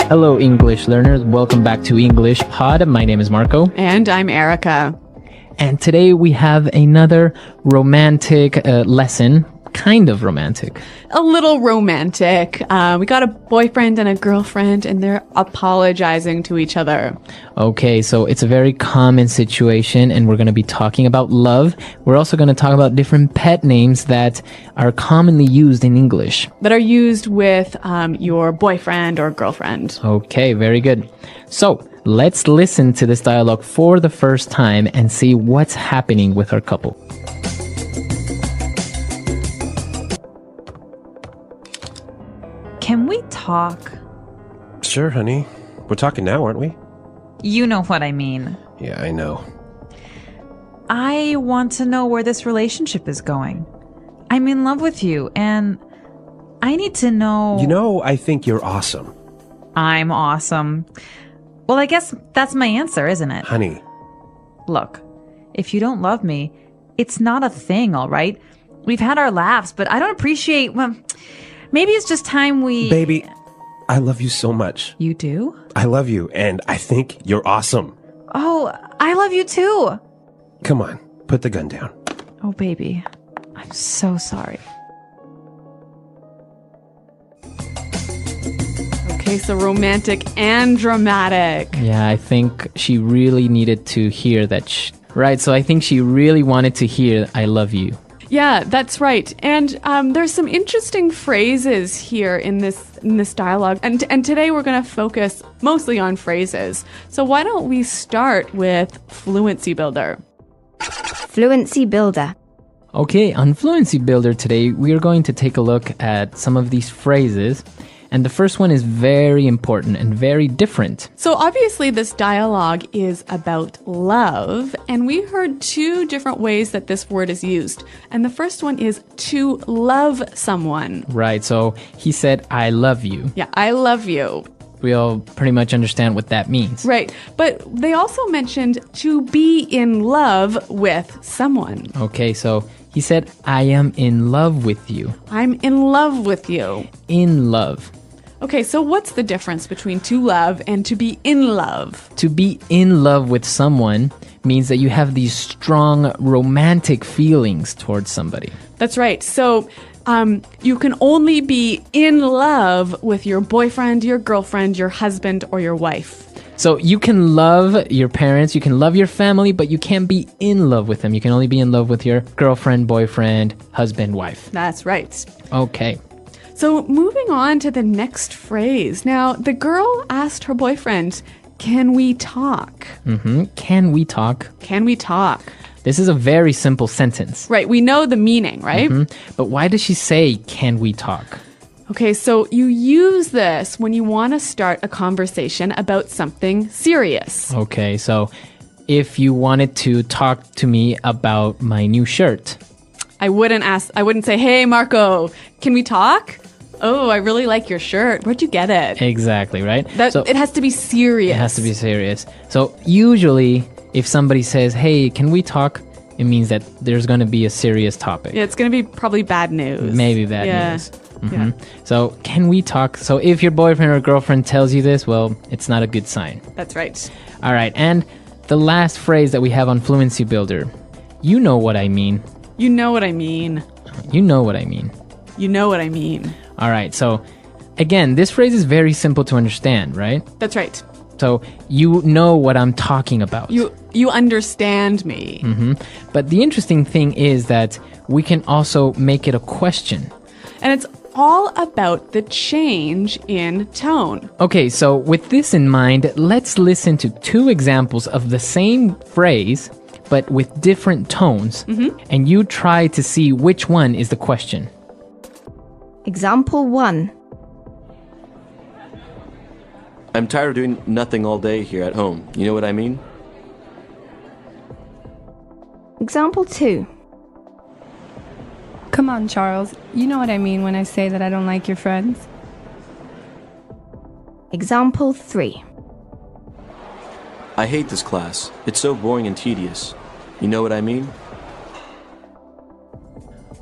Hello, English learners. Welcome back to English Pod. My name is Marco. And I'm Erica. And today we have another romantic lesson. Kind of romantic. A little romantic. We got a boyfriend and a girlfriend, and they're apologizing to each other. Okay, so it's a very common situation, and we're going to be talking about love. We're also going to talk about different pet names that are commonly used in English. That are used with your boyfriend or girlfriend. Okay, very good. So let's listen to this dialogue for the first time and see what's happening with our couple. Can we talk? Sure, honey. We're talking now, aren't we? You know what I mean. Yeah, I know. I want to know where this relationship is going. I'm in love with you, and I need to know... You know, I think you're awesome. I'm awesome. Well, I guess that's my answer, isn't it? Honey. Look, if you don't love me, it's not a thing, all right? We've had our laughs, but I don't appreciate... Well, maybe it's just time we... Baby, I love you so much. You do? I love you, and I think you're awesome. Oh, I love you too. Come on, put the gun down. Oh, baby. I'm so sorry. Okay, so romantic and dramatic. Yeah, I think she really needed to hear that. Right, so I think she really wanted to hear, I love you. Yeah, that's right. And there's some interesting phrases here in this dialogue. And today we're going to focus mostly on phrases. So why don't we start with Fluency Builder? Fluency Builder. Okay, on Fluency Builder today, we are going to take a look at some of these phrases. And the first one is very important and very different. So obviously this dialogue is about love, and we heard two different ways that this word is used. And the first one is to love someone. Right, so he said, I love you. Yeah, I love you. We all pretty much understand what that means. Right, but they also mentioned to be in love with someone. Okay, so he said, I am in love with you. I'm in love with you. In love. Okay, so what's the difference between to love and to be in love? To be in love with someone means that you have these strong romantic feelings towards somebody. That's right. So you can only be in love with your boyfriend, your girlfriend, your husband, or your wife. So you can love your parents, you can love your family, but you can't be in love with them. You can only be in love with your girlfriend, boyfriend, husband, wife. That's right. Okay. So moving on to the next phrase. Now, the girl asked her boyfriend, can we talk? Can we talk? Can we talk? This is a very simple sentence. Right, we know the meaning, right? But why does she say, can we talk? Okay, so you use this when you want to start a conversation about something serious. Okay, so if you wanted to talk to me about my new shirt. I wouldn't say, hey, Marco, can we talk? Oh, I really like your shirt. Where'd you get it? Exactly, right? It has to be serious. It has to be serious. So usually, if somebody says, hey, can we talk? It means that there's going to be a serious topic. Yeah, it's going to be probably bad news. Maybe bad news. Yeah. So can we talk? So if your boyfriend or girlfriend tells you this, well, it's not a good sign. That's right. All right. And the last phrase that we have on Fluency Builder, you know what I mean. You know what I mean. You know what I mean. You know what I mean. All right. So again, this phrase is very simple to understand, right? That's right. So you know what I'm talking about. You understand me. But the interesting thing is that we can also make it a question. And it's all about the change in tone. Okay, so with this in mind, let's listen to two examples of the same phrase, but with different tones. And you try to see which one is the question. Example 1. I'm tired of doing nothing all day here at home. You know what I mean? Example 2. Come on, Charles. You know what I mean when I say that I don't like your friends. Example 3. I hate this class. It's so boring and tedious. You know what I mean?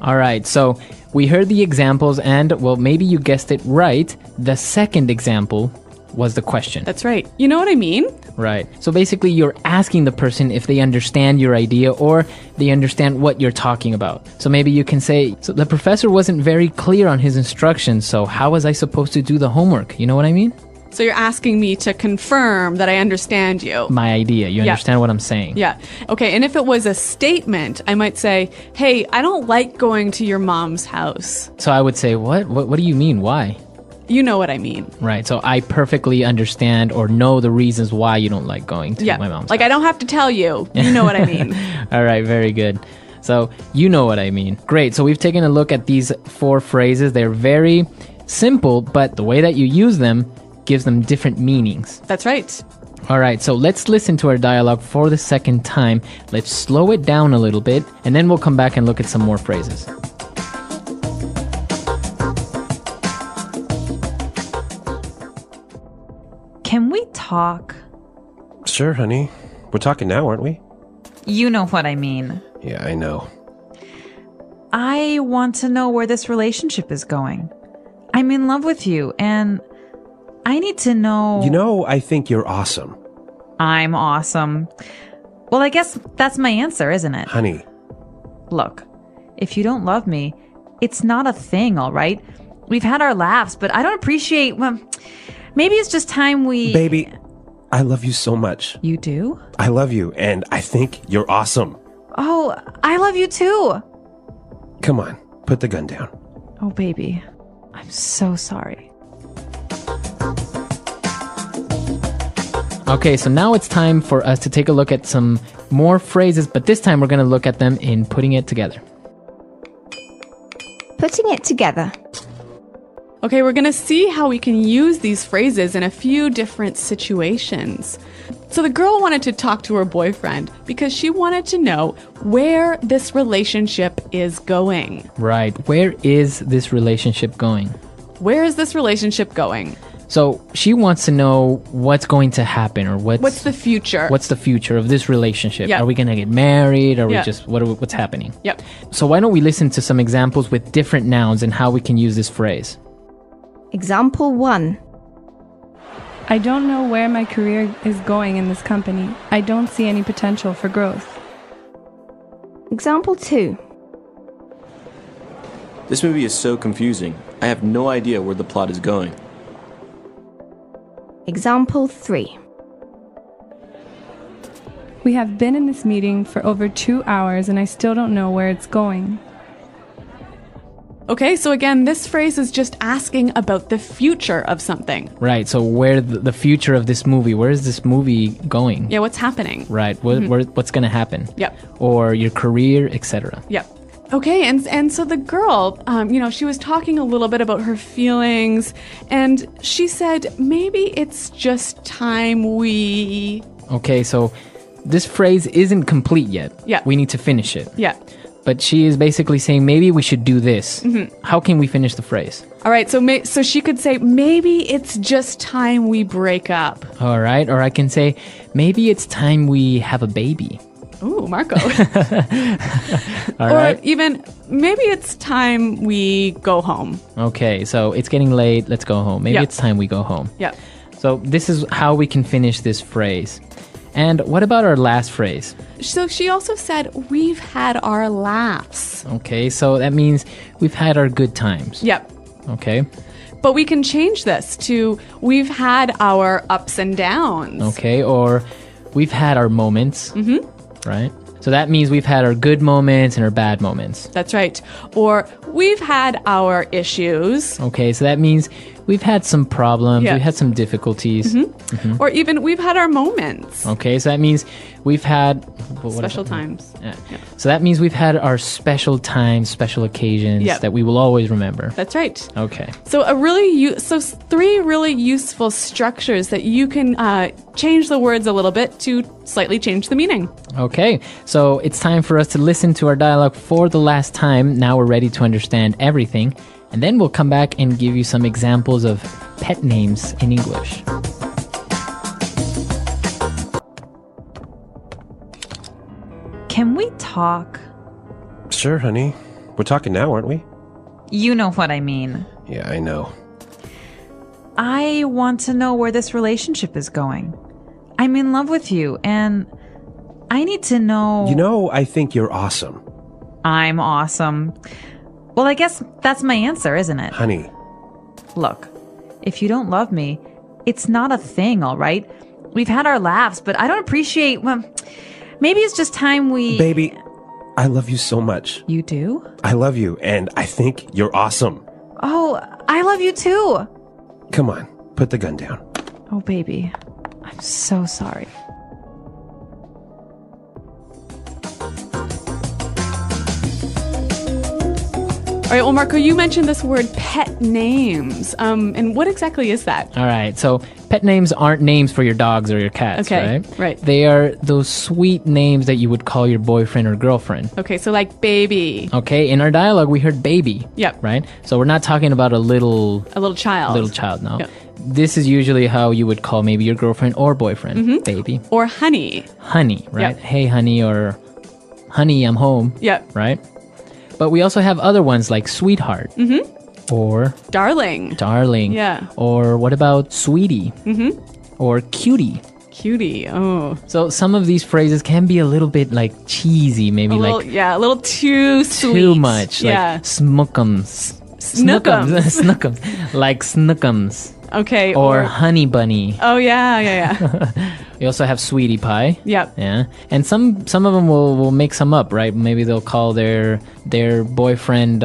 All right, so we heard the examples and, well, maybe you guessed it right. The second example was the question. That's right. You know what I mean? Right. So basically, you're asking the person if they understand your idea or they understand what you're talking about. So maybe you can say, so the professor wasn't very clear on his instructions, so how was I supposed to do the homework? You know what I mean? So you're asking me to confirm that I understand you. My idea. You Yeah. understand what I'm saying? Yeah. Okay. And if it was a statement, I might say, hey, I don't like going to your mom's house. So I would say, what? What do you mean? Why? You know what I mean. Right. So I perfectly understand or know the reasons why you don't like going to Yeah. my mom's Like, house. I don't have to tell you. You know what I mean. All right, very good. So you know what I mean. Great. So we've taken a look at these 4 phrases. They're very simple, but the way that you use them gives them different meanings. That's right. All right, so let's listen to our dialogue for the second time. Let's slow it down a little bit, and then we'll come back and look at some more phrases. Can we talk? Sure, honey. We're talking now, aren't we? You know what I mean. Yeah, I know. I want to know where this relationship is going. I'm in love with you, and I need to know. You know, I think you're awesome. I'm awesome. Well, I guess that's my answer, isn't it? Honey, Look, if you don't love me, it's not a thing, all right? We've had our laughs, but I don't appreciate. Well, maybe it's just time we. baby, I love you so much. You do? I love you, and I think you're awesome. Oh, I love you too. Come on, put the gun down. Oh, baby. I'm so sorry. Okay, so now it's time for us to take a look at some more phrases, but this time we're going to look at them in putting it together. Putting it together. Okay, we're going to see how we can use these phrases in a few different situations. So the girl wanted to talk to her boyfriend because she wanted to know where this relationship is going. Right, where is this relationship going? Where is this relationship going? So she wants to know what's going to happen or What's the future? What's the future of this relationship? Yeah. Are we going to get married? Are Yeah. we just what's happening? Yep. So why don't we listen to some examples with different nouns and how we can use this phrase? Example 1. I don't know where my career is going in this company. I don't see any potential for growth. Example 2. This movie is so confusing. I have no idea where the plot is going. Example 3. We have been in this meeting for over 2 hours and I still don't know where it's going. Okay, so again, this phrase is just asking about the future of something. Right, so where the future of this movie, where is this movie going? Yeah, what's happening? Right, what's going to happen? Yep. Or your career, etc. Yep. Okay, and so the girl, she was talking a little bit about her feelings, and she said, maybe it's just time we... Okay, so this phrase isn't complete yet. Yeah. We need to finish it. Yeah. But she is basically saying, maybe we should do this. Mm-hmm. How can we finish the phrase? All right, so she could say, maybe it's just time we break up. All right, or I can say, maybe it's time we have a baby. Ooh, Marco. All Or right. even, maybe it's time we go home. Okay, so it's getting late. Let's go home. Maybe Yeah. it's time we go home. Yeah. So this is how we can finish this phrase. And what about our last phrase? So she also said, we've had our laughs. Okay, so that means we've had our good times. Yep. Okay. But we can change this to, we've had our ups and downs. Okay, or we've had our moments. Mm-hmm. Right? So that means we've had our good moments and our bad moments. That's right. Or we've had our issues. Okay, so that means we've had some problems, Yeah. we've had some difficulties. Or even we've had our moments. Okay, so that means we've had Special times. Yeah. So that means we've had our special times, special occasions Yep. that we will always remember. That's right. Okay. So three really useful structures that you can change the words a little bit to slightly change the meaning. Okay, so it's time for us to listen to our dialogue for the last time. Now we're ready to understand everything. And then we'll come back and give you some examples of pet names in English. Can we talk? Sure, honey. We're talking now, aren't we? You know what I mean. Yeah, I know. I want to know where this relationship is going. I'm in love with you, and I need to know... You know, I think you're awesome. I'm awesome. Well, I guess that's my answer, isn't it? Honey, Look, if you don't love me, it's not a thing, all right? We've had our laughs, but I don't appreciate... Well, maybe it's just time we... baby, I love you so much. You do? I love you, and I think you're awesome. Oh, I love you too. Come on, put the gun down. Oh, baby. I'm so sorry. All right, well, Marco, you mentioned this word pet names. And what exactly is that? All right, so pet names aren't names for your dogs or your cats, Okay, right? right. They are those sweet names that you would call your boyfriend or girlfriend. Okay, so like baby, Okay, in our dialogue, we heard baby. Yep. Right? So we're not talking about a little a little child. no. Yep. This is usually how you would call maybe your girlfriend or boyfriend, baby. Or honey. Honey, right? Yep. Hey, honey, or honey, I'm home. Yep. Right? But we also have other ones like sweetheart. Or Darling. darling. Yeah. Or what about sweetie? Or cutie. Cutie. Oh. So some of these phrases can be a little bit like cheesy, maybe like A little too sweet. too much. Yeah. Like smookums. Snookums. Snookums. Like snookums. Okay. Or honey bunny. Oh, yeah. We also have sweetie pie. Yep. Yeah. And some of them will make some up, right? Maybe they'll call their boyfriend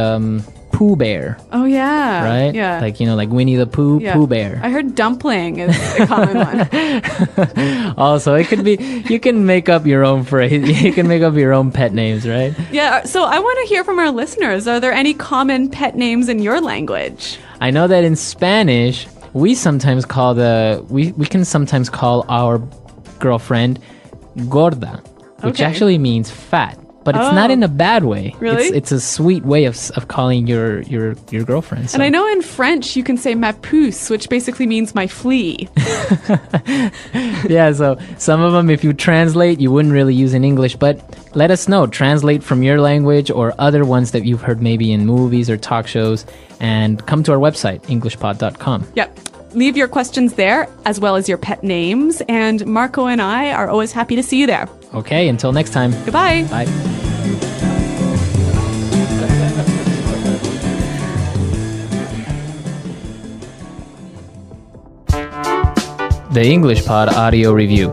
Pooh Bear, Oh, yeah. right? Yeah. Like, like Winnie the Pooh, Yeah. Pooh Bear. I heard dumpling is a common one. Also, it could be, you can make up your own phrase. You can make up your own pet names, right? Yeah. So I want to hear from our listeners. Are there any common pet names in your language? I know that in Spanish, we sometimes call we can sometimes call our girlfriend gorda, which Okay. actually means fat, but it's not Oh. in a bad way. Really? It's a sweet way of calling your girlfriend. So. And I know in French you can say ma puce, which basically means my flea. Yeah, so some of them, if you translate, you wouldn't really use in English, but let us know. Translate from your language or other ones that you've heard maybe in movies or talk shows, and come to our website, englishpod.com. Yep. Leave your questions there, as well as your pet names, and Marco and I are always happy to see you there. Okay, until next time. Goodbye. Bye. The English Pod Audio Review.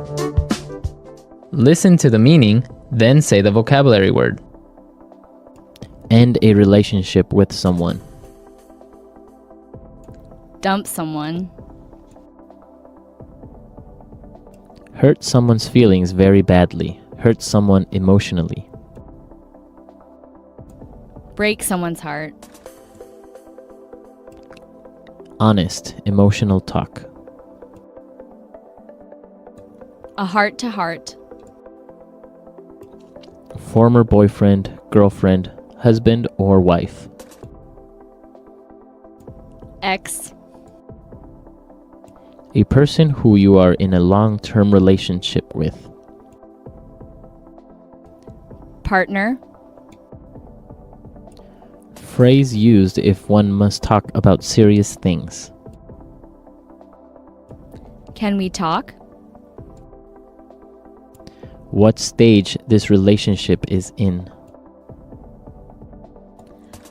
Listen to the meaning, then say the vocabulary word. End a relationship with someone. Dump someone. Hurt someone's feelings very badly. Hurt someone emotionally. Break someone's heart. Honest, emotional talk. A heart to heart. Former boyfriend, girlfriend, husband, or wife. Ex. A person who you are in a long-term relationship with. Partner. Phrase used if one must talk about serious things. Can we talk? What stage this relationship is in.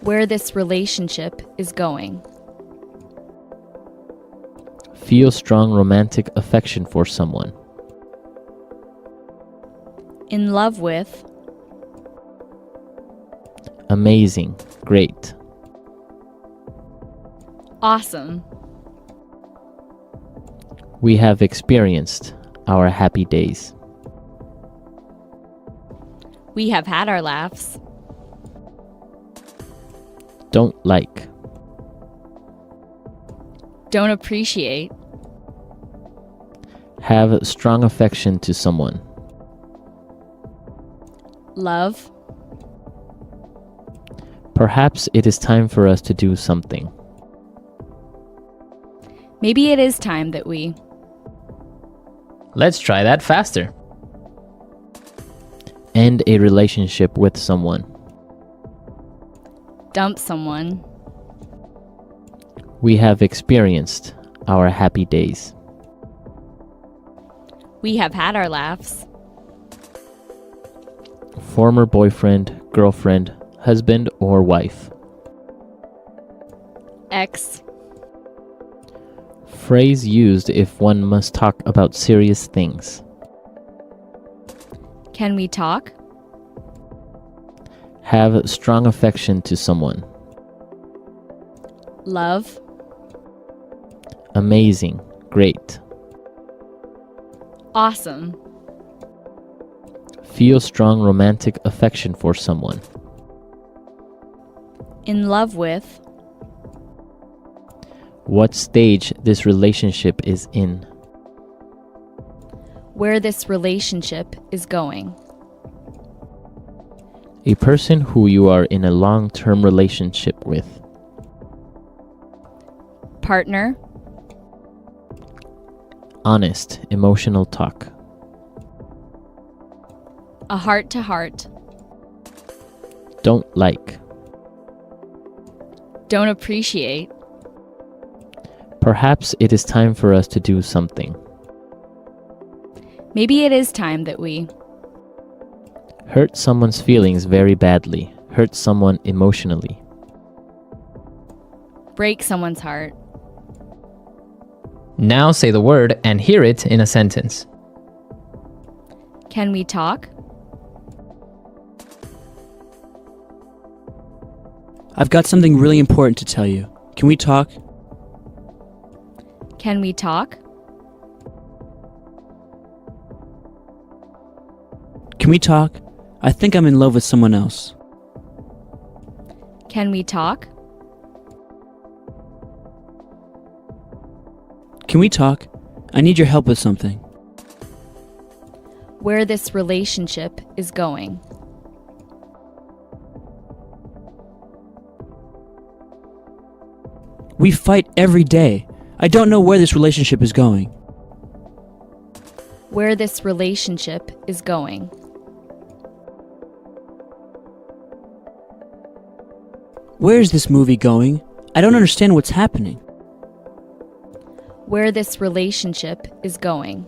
Where this relationship is going. Feel strong romantic affection for someone. In love with. Amazing, great. Awesome. We have experienced our happy days. We have had our laughs. Don't like. Don't appreciate. Have strong affection to someone. Love. Perhaps it is time for us to do something. Maybe it is time that we. Let's try that faster. End a relationship with someone. Dump someone. We have experienced our happy days. We have had our laughs. Former boyfriend, girlfriend, husband, or wife. Ex. Phrase used if one must talk about serious things. Can we talk? Have strong affection to someone. Love. Amazing. Great. Awesome. Feel strong romantic affection for someone. In love with. What stage this relationship is in. Where this relationship is going. A person who you are in a long-term relationship with. Partner. Honest, emotional talk. A heart to heart. Don't like. Don't appreciate. Perhaps it is time for us to do something. Maybe it is time that we. Hurt someone's feelings very badly. Hurt someone emotionally. Break someone's heart. Now say the word and hear it in a sentence. Can we talk? I've got something really important to tell you. Can we talk? Can we talk? Can we talk? I think I'm in love with someone else. Can we talk? Can we talk? I need your help with something. Where this relationship is going. We fight every day. I don't know where this relationship is going. Where this relationship is going. Where is this movie going? I don't understand what's happening. Where this relationship is going.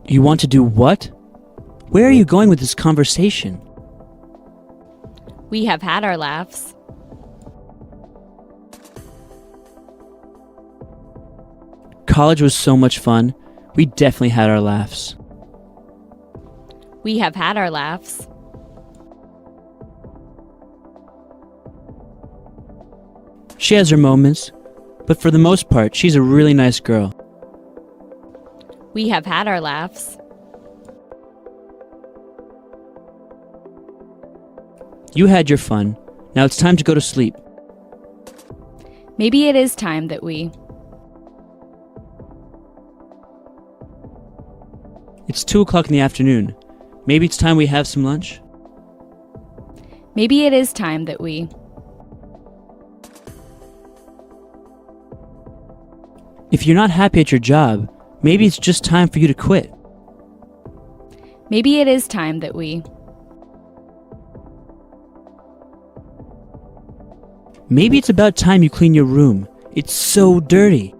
You want to do what? Where are you going with this conversation? We have had our laughs. College was so much fun. We definitely had our laughs. We have had our laughs. She has her moments, but for the most part, she's a really nice girl. We have had our laughs. You had your fun. Now it's time to go to sleep. Maybe it is time that we. It's 2 o'clock in the afternoon. Maybe it's time we have some lunch? Maybe it is time that we. If you're not happy at your job, maybe it's just time for you to quit. Maybe it is time that we. Maybe it's about time you clean your room. It's so dirty.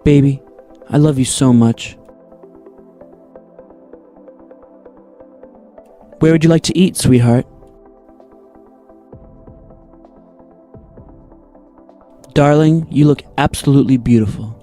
Baby, I love you so much. Where would you like to eat, sweetheart? Darling, you look absolutely beautiful.